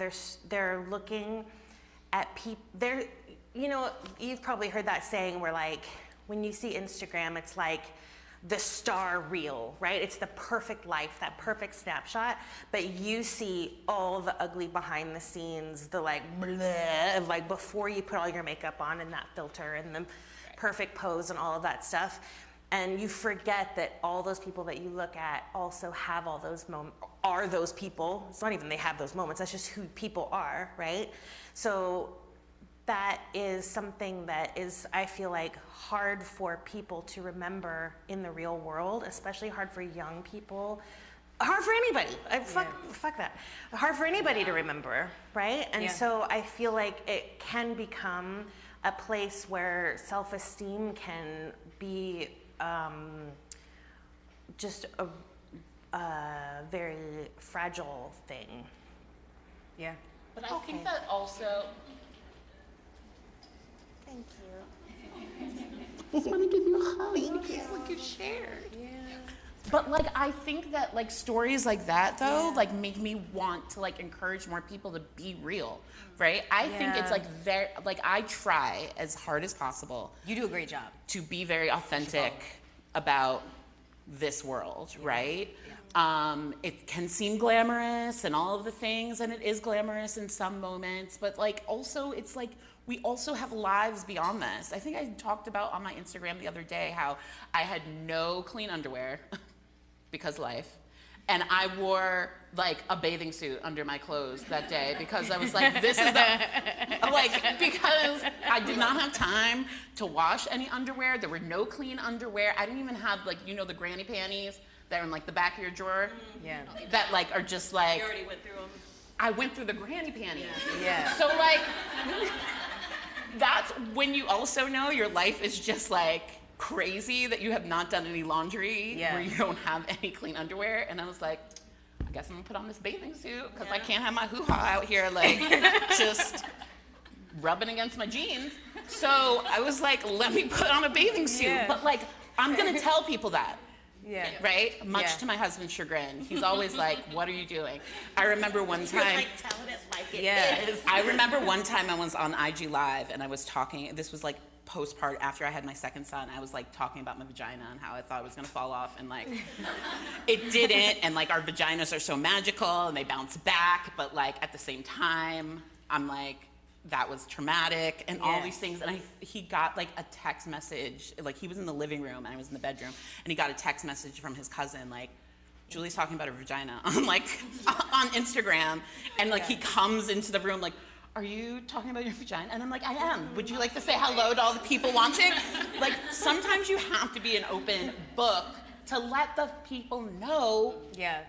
S1: they're looking at people. You know, you've probably heard that saying where like when you see Instagram, it's like the star reel, right? It's the perfect life, that perfect snapshot, but you see all the ugly behind the scenes, the like bleh, of like before you put all your makeup on and that filter and the perfect pose and all of that stuff. And you forget that all those people that you look at also have all those moments, are those people. It's not even they have those moments, that's just who people are, right? So that is something that is, I feel like, hard for people to remember in the real world, especially hard for young people. Hard for anybody. Fuck that. Hard for anybody to remember, right? And so I feel like it can become a place where self-esteem can be just a very fragile thing.
S4: Yeah.
S2: But I think that also,
S1: Thank you.
S2: just want to give you a hug because like you shared. Yeah. But like I think that like stories like that though like make me want to like encourage more people to be real, right? I think it's like very like I try as hard as possible.
S4: You do a great job
S2: To be very authentic about this world, right? It can seem glamorous and all of the things, and it is glamorous in some moments, but like also it's like we also have lives beyond this. I think I talked about on my Instagram the other day how I had no clean underwear because life, and I wore like a bathing suit under my clothes that day because I was like, this is the, like, because I did not have time to wash any underwear. There were no clean underwear. I didn't even have like, you know, the granny panties that are in like the back of your drawer.
S4: Yeah.
S2: That like are just like.
S1: You already went through them.
S2: I went through the granny panties.
S4: Yeah.
S2: So like, that's when you also know your life is just like crazy that you have not done any laundry where you don't have any clean underwear. And I was like, I guess I'm gonna put on this bathing suit because I can't have my hoo-ha out here like just rubbing against my jeans. So I was like, let me put on a bathing suit.
S4: Yeah.
S2: But like, I'm gonna tell people that.
S4: Yeah.
S2: Right? Much to my husband's chagrin. He's always like, what are you doing? I remember one time.
S1: You're like, telling it like it is.
S2: I remember one time I was on IG Live and I was talking, this was like postpart after I had my second son. I was like talking about my vagina and how I thought it was gonna fall off, and like it didn't, and like our vaginas are so magical and they bounce back, but like at the same time, I'm like, that was traumatic and all these things. And he got like a text message, like he was in the living room and I was in the bedroom, and he got a text message from his cousin like, Julie's talking about her vagina on like on Instagram, and like he comes into the room like, are you talking about your vagina? And I'm like, I am. Would you like to say hello to all the people watching? Like sometimes you have to be an open book to let the people know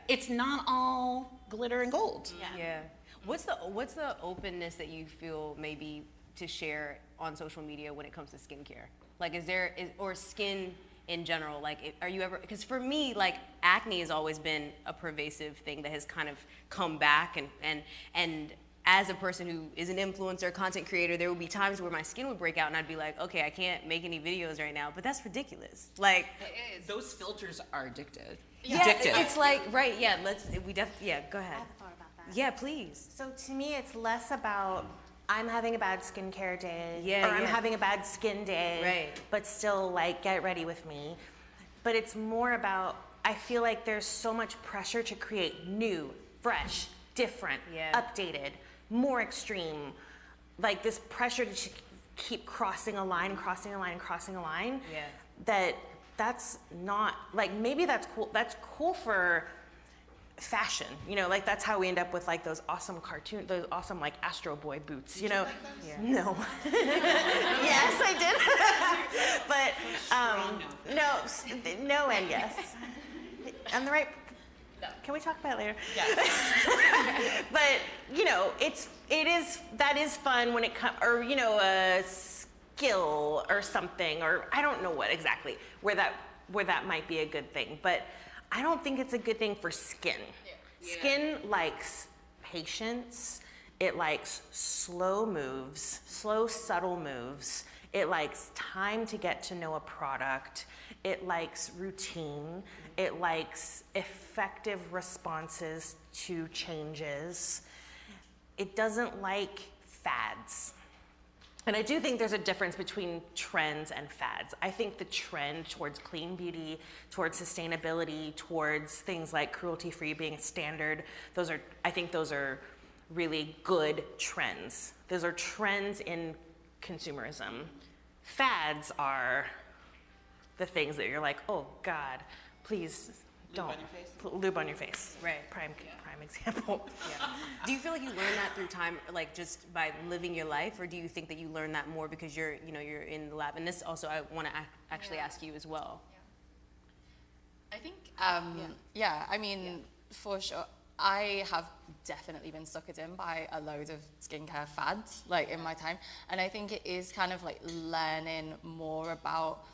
S2: it's not all glitter and gold.
S4: Yeah. What's the openness that you feel maybe to share on social media when it comes to skincare? Like, or skin in general? Like, are you ever? Because for me, like, acne has always been a pervasive thing that has kind of come back, and as a person who is an influencer, content creator, there would be times where my skin would break out, and I'd be like, okay, I can't make any videos right now, but that's ridiculous. Like,
S2: it is. Those filters are addicted.
S4: Yeah,
S2: Addictive.
S4: it's like right. Yeah, go ahead.
S1: I have a thought about that.
S4: Yeah, please.
S1: So to me, it's less about I'm having a bad skincare day, or I'm
S4: yeah.
S1: having a bad skin day,
S4: Right.
S1: but still like get ready with me. But it's more about I feel like there's so much pressure to create new, fresh, different, updated, more extreme. Like this pressure to keep crossing a line, crossing a line, crossing a line. Yeah. That's not like maybe that's cool. That's cool for fashion, you know, like that's how we end up with like those awesome those awesome like Astro Boy boots, you know. No. Yes, I did. But no and yes. I'm the right. Can we talk about it later?
S2: Yes.
S1: But you know, that is fun when it comes, or you know, a skill or something, or I don't know what exactly where that might be a good thing, but I don't think it's a good thing for skin. Yeah. Skin likes patience. It likes slow moves, slow, subtle moves. It likes time to get to know a product. It likes routine. It likes effective responses to changes. It doesn't like fads. And I do think there's a difference between trends and fads. I think the trend towards clean beauty, towards sustainability, towards things like cruelty-free being standard, I think those are really good trends. Those are trends in consumerism. Fads are the things that you're like, oh God, please don't. Lube on your face. Right. Prime example.
S4: Yeah. Do you feel like you learn that through time, like just by living your life, or do you think that you learn that more because you're in the lab? And this also, I want to actually ask you as well.
S5: I think, I mean, for sure, I have definitely been suckered in by a load of skincare fads, like in my time. And I think it is kind of like learning more about,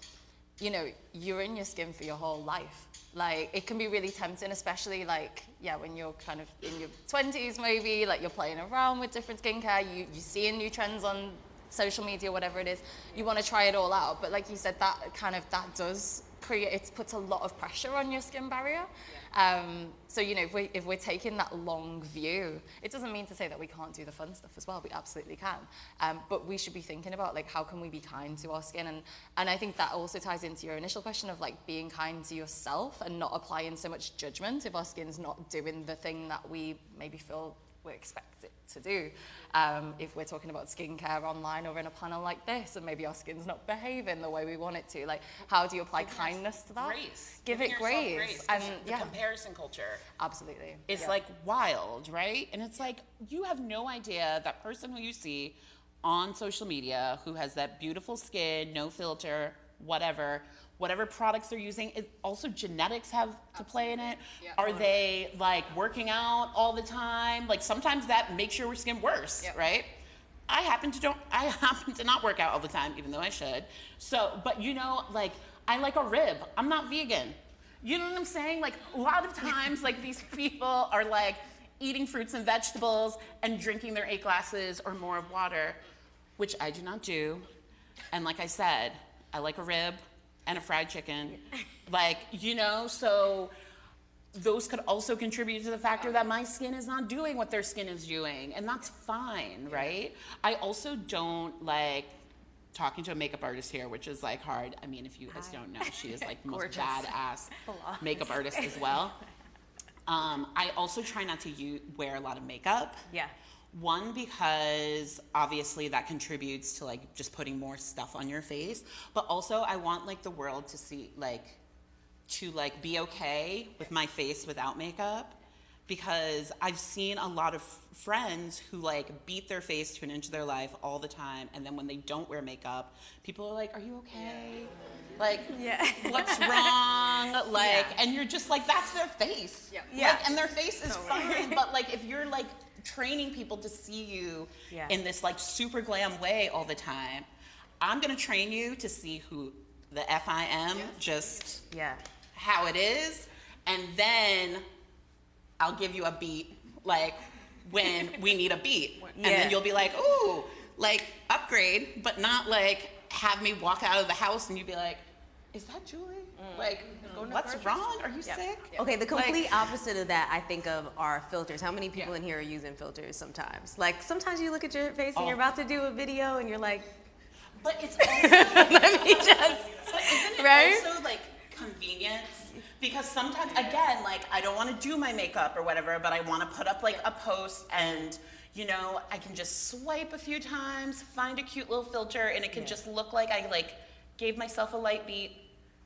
S5: you know, you're in your skin for your whole life. Like, it can be really tempting, especially like, when you're kind of in your 20s maybe, like you're playing around with different skincare, you're seeing new trends on social media, whatever it is, you want to try it all out. But like you said, that does create, it puts a lot of pressure on your skin barrier. So, you know, if we're taking that long view, it doesn't mean to say that we can't do the fun stuff as well. We absolutely can. But we should be thinking about, like, how can we be kind to our skin? And I think that also ties into your initial question of, like, being kind to yourself and not applying so much judgment if our skin's not doing the thing that we maybe feel we expect it to do. If we're talking about skincare online or in a panel like this, and maybe our skin's not behaving the way we want it to, like, how do you apply kindness to that?
S2: Grace.
S5: Give it grace.
S2: And the comparison culture.
S5: Absolutely.
S2: It's like wild, right? And it's like, you have no idea that person who you see on social media who has that beautiful skin, no filter, whatever products they're using, also genetics have to play in it.
S5: Yeah.
S2: Are they like working out all the time? Like sometimes that makes your skin worse, right? I happen to not work out all the time, even though I should. So, but you know, like I like a rib. I'm not vegan. You know what I'm saying? Like a lot of times, like these people are like eating fruits and vegetables and drinking their 8 glasses or more of water, which I do not do. And like I said, I like a rib and a fried chicken, like, you know, so those could also contribute to the factor that my skin is not doing what their skin is doing, and that's fine, right? I also don't like talking to a makeup artist here, which is like hard. I mean, if you guys don't know, she is like the most badass makeup artist as well. I also try not to wear a lot of makeup.
S4: Yeah.
S2: One, because obviously that contributes to like just putting more stuff on your face, but also I want like the world to see to be okay with my face without makeup, because I've seen a lot of friends who like beat their face to an inch of their life all the time, and then when they don't wear makeup, people are like, "Are you okay? Like, what's wrong?" Like, and you're just like, "That's their face." Like, and their face is fine, but like if you're like training people to see you in this like super glam way all the time, I'm gonna train you to see who the F I am, just how it is, and then I'll give you a beat like when we need a beat, and then you'll be like, ooh, like upgrade, but not like have me walk out of the house and you'd be like, is that Julie? Like, what's wrong? Are you sick?
S4: Okay, the complete opposite of that, I think of, are filters. How many people in here are using filters sometimes? Like, sometimes you look at your face and you're about to do a video and you're like,
S2: but it's also,
S4: let me just,
S2: but isn't it also like convenience? Because sometimes, again, like I don't want to do my makeup or whatever, but I want to put up like a post, and you know, I can just swipe a few times, find a cute little filter, and it can just look like I like gave myself a light beat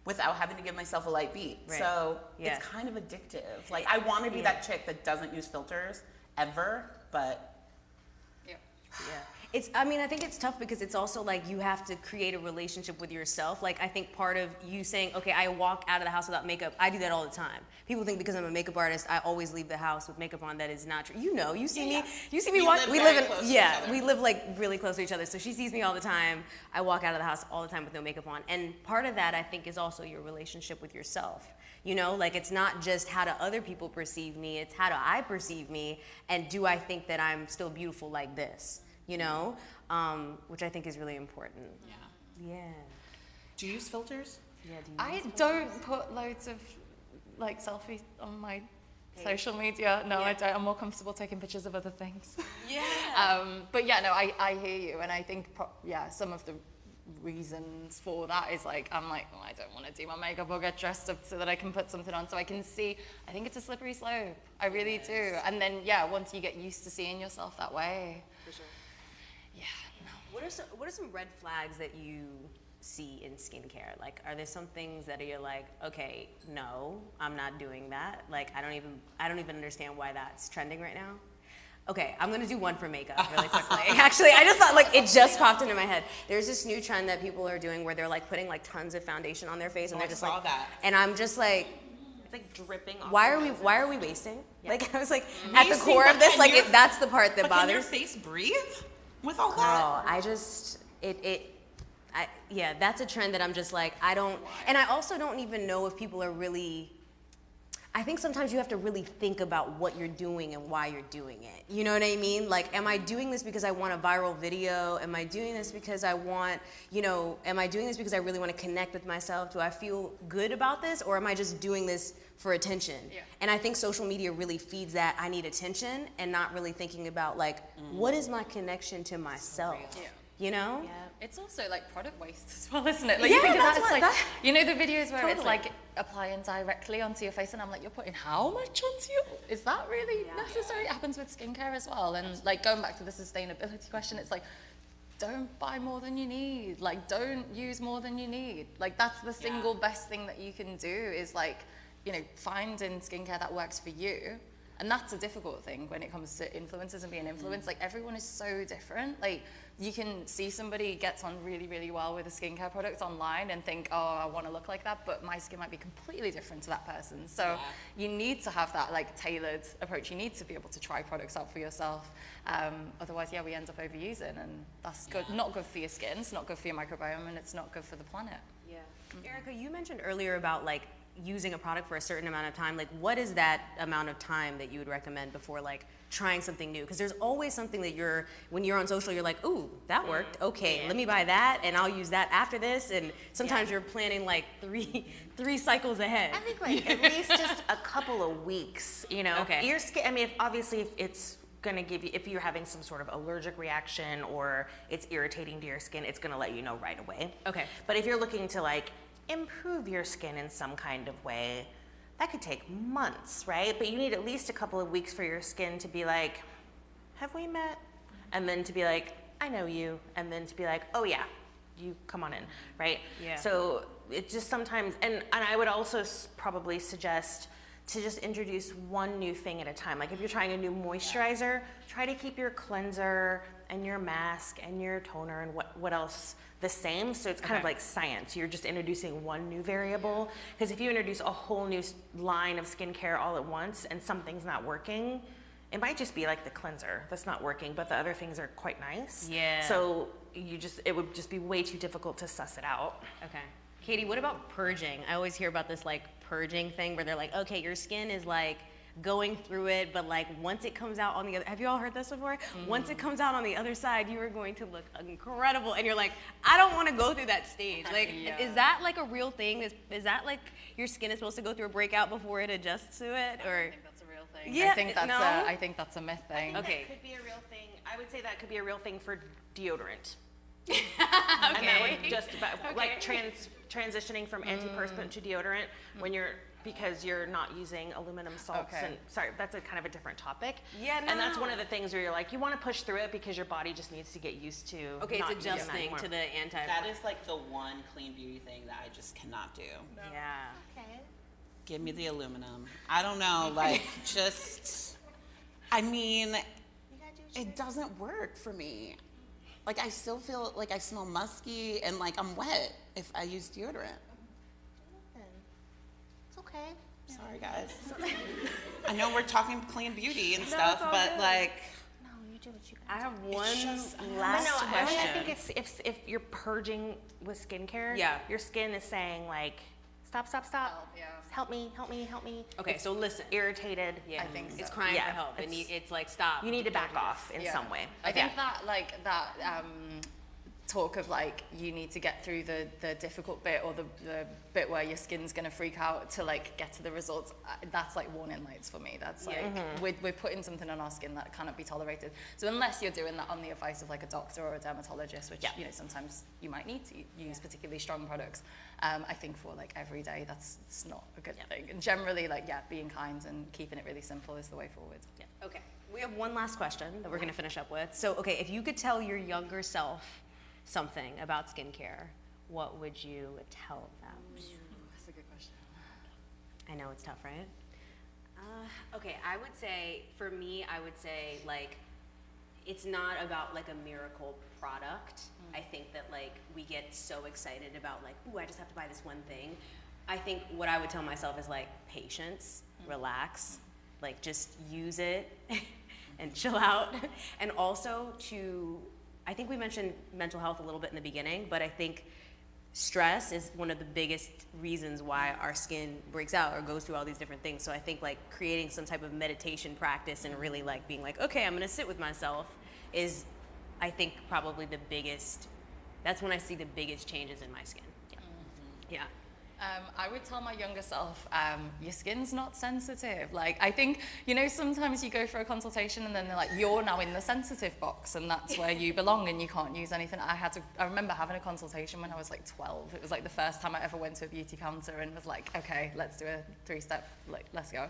S2: without having to give myself a light beat. So it's kind of addictive. Like I want to be that chick that doesn't use filters ever, but
S4: It's, I mean, I think it's tough because it's also like you have to create a relationship with yourself. Like I think part of you saying, okay, I walk out of the house without makeup, I do that all the time. People think because I'm a makeup artist, I always leave the house with makeup on. That is not true. You know, you see me, you see me walk, we live like really close to each other. So she sees me all the time. I walk out of the house all the time with no makeup on. And part of that I think is also your relationship with yourself. You know, like it's not just how do other people perceive me, it's how do I perceive me, and do I think that I'm still beautiful like this? You know, which I think is really important. Yeah.
S2: Do you use filters?
S4: Yeah.
S5: I don't put loads of like selfies on my social media. No, I don't. I'm more comfortable taking pictures of other things. But yeah, no, I hear you, and I think some of the reasons for that is like I'm like, oh, I don't want to do my makeup or get dressed up so that I can put something on so I can see. I think it's a slippery slope. I really do. And then once you get used to seeing yourself that way.
S4: For sure. What are some red flags that you see in skincare? Like, are there some things that you're like, okay, no, I'm not doing that. Like, I don't even understand why that's trending right now. Okay, I'm gonna do one for makeup really quickly. Actually, I just thought, like, it just popped into my head. There's this new trend that people are doing where they're like putting like tons of foundation on their face, and they're just like, and I'm just like,
S1: it's like dripping off.
S4: Why are we wasting? Like, I was like, at the core of this, like, that's the part that bothers.
S2: Can your face breathe with all that?
S4: Girl, I just, that's a trend that I'm just like, I don't, and I also don't even know if people are really, I think sometimes you have to really think about what you're doing and why you're doing it. You know what I mean? Like, am I doing this because I want a viral video? Am I doing this because I want, am I doing this because I really want to connect with myself? Do I feel good about this? Or am I just doing this for attention?
S5: Yeah.
S4: And I think social media really feeds that I need attention and not really thinking about like, what is my connection to myself?
S5: Yeah.
S4: You know?
S1: Yeah.
S5: It's also like product waste as well, isn't it? Like
S4: Yeah,
S5: you think of
S4: that's
S5: that, it's
S4: what-
S5: like
S4: that-
S5: you know the videos where it's
S4: Totally.
S5: like applying directly onto your face, and I'm like, you're putting how much onto you? Is that really necessary? It happens with skincare as well. And like going back to the sustainability question, it's like, don't buy more than you need. Like, don't use more than you need. Like, that's the single best thing that you can do is like, finding skincare that works for you. And that's a difficult thing when it comes to influencers and being influenced. Like, everyone is so different. Like, you can see somebody gets on really, really well with a skincare product online and think, oh, I want to look like that, but my skin might be completely different to that person. So you need to have that like tailored approach. You need to be able to try products out for yourself. Otherwise, we end up overusing, and that's good. Not good for your skin. It's not good for your microbiome, and it's not good for the planet.
S4: Yeah. Erica, you mentioned earlier about like using a product for a certain amount of time. Like, what is that amount of time that you would recommend before like trying something new? Because there's always something that when you're on social, you're like, ooh, that worked. Okay, let me buy that, and I'll use that after this. And sometimes you're planning like three cycles ahead.
S1: I think like at least just a couple of weeks,
S4: Okay.
S1: Your skin, I mean, obviously if it's gonna give you, if you're having some sort of allergic reaction or it's irritating to your skin, it's gonna let you know right away.
S4: Okay.
S1: But if you're looking to like improve your skin in some kind of way, that could take months, right? But you need at least a couple of weeks for your skin to be like, have we met? And then to be like, I know you. And then to be like, oh yeah, you come on in, right?
S4: Yeah.
S1: So it just sometimes, and I would also probably suggest to just introduce one new thing at a time. Like if you're trying a new moisturizer, try to keep your cleanser and your mask and your toner and what else the same. So it's kind of like science. You're just introducing one new variable. Because if you introduce a whole new line of skincare all at once and something's not working, it might just be like the cleanser that's not working, but the other things are quite nice.
S4: Yeah.
S1: So it would just be way too difficult to suss it out.
S4: Okay. Katie, what about purging? I always hear about this like purging thing where they're like, okay, your skin is like going through it, but like once it comes out on the other, have you all heard this before? Once it comes out on the other side, you are going to look incredible. And you're like, I don't want to go through that stage. Like, is that like a real thing? Is that like your skin is supposed to go through a breakout before it adjusts to it? Or
S5: I think that's a real thing.
S4: Yeah,
S5: I think that's a myth thing.
S4: Okay.
S1: That could be a real thing. I would say that could be a real thing for deodorant.
S4: Okay.
S1: And that would just about like transitioning from antiperspirant to deodorant when because you're not using aluminum salts.
S5: Okay.
S1: And sorry, that's a kind of a different topic.
S4: Yeah, no,
S1: and that's
S4: no.
S1: one of the things where you're like, you want to push through it because your body just needs to get used to.
S4: Okay,
S1: not
S4: it's
S1: using that
S4: adjusting
S1: anymore.
S4: to the anti.
S2: That is like the one clean beauty thing that I just cannot do.
S4: Yeah.
S1: Okay.
S2: Give me the aluminum. I don't know, like just, I mean, it doesn't work for me. Like I still feel like I smell musky and like I'm wet if I use deodorant.
S1: It's okay.
S2: Sorry guys. I know we're talking clean beauty and stuff,
S4: all
S2: but
S4: good.
S2: like,
S1: No, you do what you
S4: I
S1: got.
S4: have one
S2: just-
S4: last
S1: I
S4: question.
S1: think it's if you're purging with skincare,
S4: Yeah.
S1: your skin is saying like, stop.
S5: Help, yeah.
S1: Help me.
S4: Okay, so listen.
S1: Irritated.
S4: Yeah,
S5: I think
S4: it's
S5: so.
S4: crying
S1: Yeah,
S4: for help. It's like stop.
S1: You need to back off in some way.
S5: I think that talk of like you need to get through the difficult bit or the bit where your skin's gonna freak out to like get to the results, that's like warning lights for me. That's like we're putting something on our skin that cannot be tolerated. So unless you're doing that on the advice of like a doctor or a dermatologist, which sometimes you might need to use particularly strong products, I think for like every day it's not a good thing. And generally being kind and keeping it really simple is the way forward.
S4: Okay, we have one last question that we're gonna finish up with. So, okay, if you could tell your younger self something about skincare, what would you tell them?
S5: That's a good question.
S4: I know it's tough, right? Okay, I would say, for me, like, it's not about like a miracle product. I think that like we get so excited about like, ooh, I just have to buy this one thing. I think what I would tell myself is like patience, relax, like just use it and chill out. And also I think we mentioned mental health a little bit in the beginning, but I think stress is one of the biggest reasons why our skin breaks out or goes through all these different things. So I think like creating some type of meditation practice and really like being like, okay, I'm gonna sit with myself is, I think, probably the biggest, that's when I see the biggest changes in my skin. Yeah.
S5: I would tell my younger self, your skin's not sensitive. Like, I think, you know, sometimes you go for a consultation and then they're like, you're now in the sensitive box and that's where you belong and you can't use anything. I remember having a consultation when I was like 12. It was like the first time I ever went to a beauty counter and was like, okay, let's do a 3-step, like, let's go.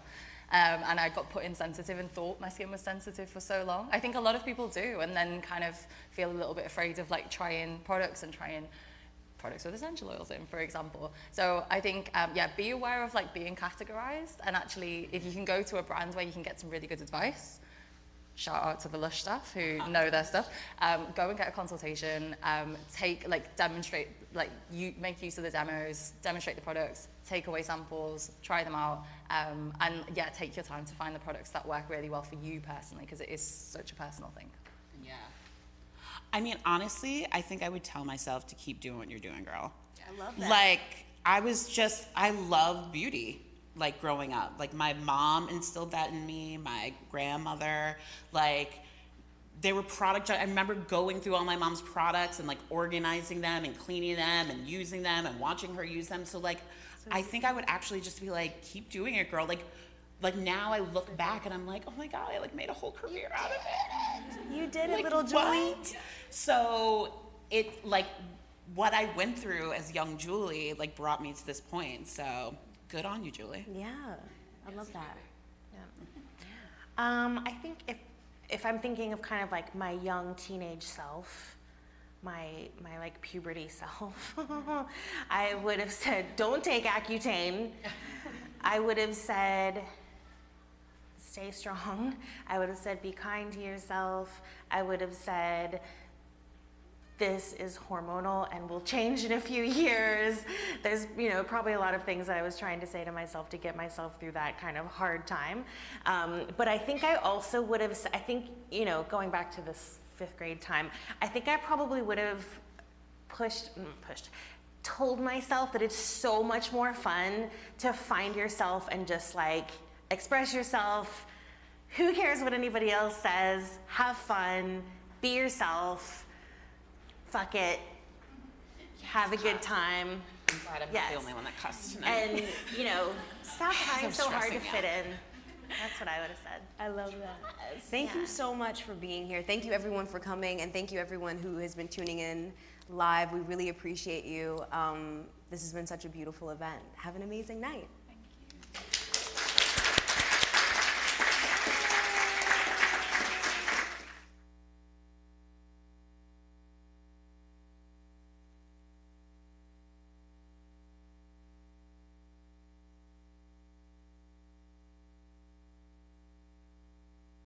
S5: And I got put in sensitive and thought my skin was sensitive for so long. I think a lot of people do, and then kind of feel a little bit afraid of like trying products and trying products with essential oils in, for example. So I think, yeah, be aware of like being categorized, and actually if you can go to a brand where you can get some really good advice, shout out to the Lush staff who know their stuff, go and get a consultation, demonstrate, like you make use of the demos, demonstrate the products, take away samples, try them out, and yeah, take your time to find the products that work really well for you personally, because it is such a personal thing.
S2: Yeah. I mean, honestly, I think I would tell myself to keep doing what you're doing, girl.
S1: I love that.
S2: Like, I loved beauty, like, growing up. Like, my mom instilled that in me, my grandmother, like, they were I remember going through all my mom's products and, like, organizing them and cleaning them and using them and watching her use them. So, like, I think I would actually just be like, keep doing it, girl. Like now I look back and I'm like, oh my God, I like made a whole career out of it.
S1: You did it,
S2: Like,
S1: little Julee.
S2: what? So it, like, what I went through as young Julie, like, brought me to this point. So good on you, Julie.
S1: Yeah, I love that. Yeah. I think if I'm thinking of kind of like my young teenage self, my like puberty self, I would have said, don't take Accutane. I would have said, stay strong. I would have said, be kind to yourself. I would have said, this is hormonal and will change in a few years. There's, you know, probably a lot of things that I was trying to say to myself to get myself through that kind of hard time. But I think I also would have, I think, you know, going back to this 5th grade time, I think I probably would have told myself that it's so much more fun to find yourself and just like express yourself. Who cares what anybody else says? Have fun, be yourself, fuck it, have a good time.
S2: I'm glad I'm not the only one that cussed tonight.
S1: And, you know, stop trying so hard to
S2: stressing
S1: fit in. That's what I would have said.
S4: I love that. Thank you so much for being here. Thank you everyone for coming, and thank you everyone who has been tuning in live. We really appreciate you. This has been such a beautiful event. Have an amazing night.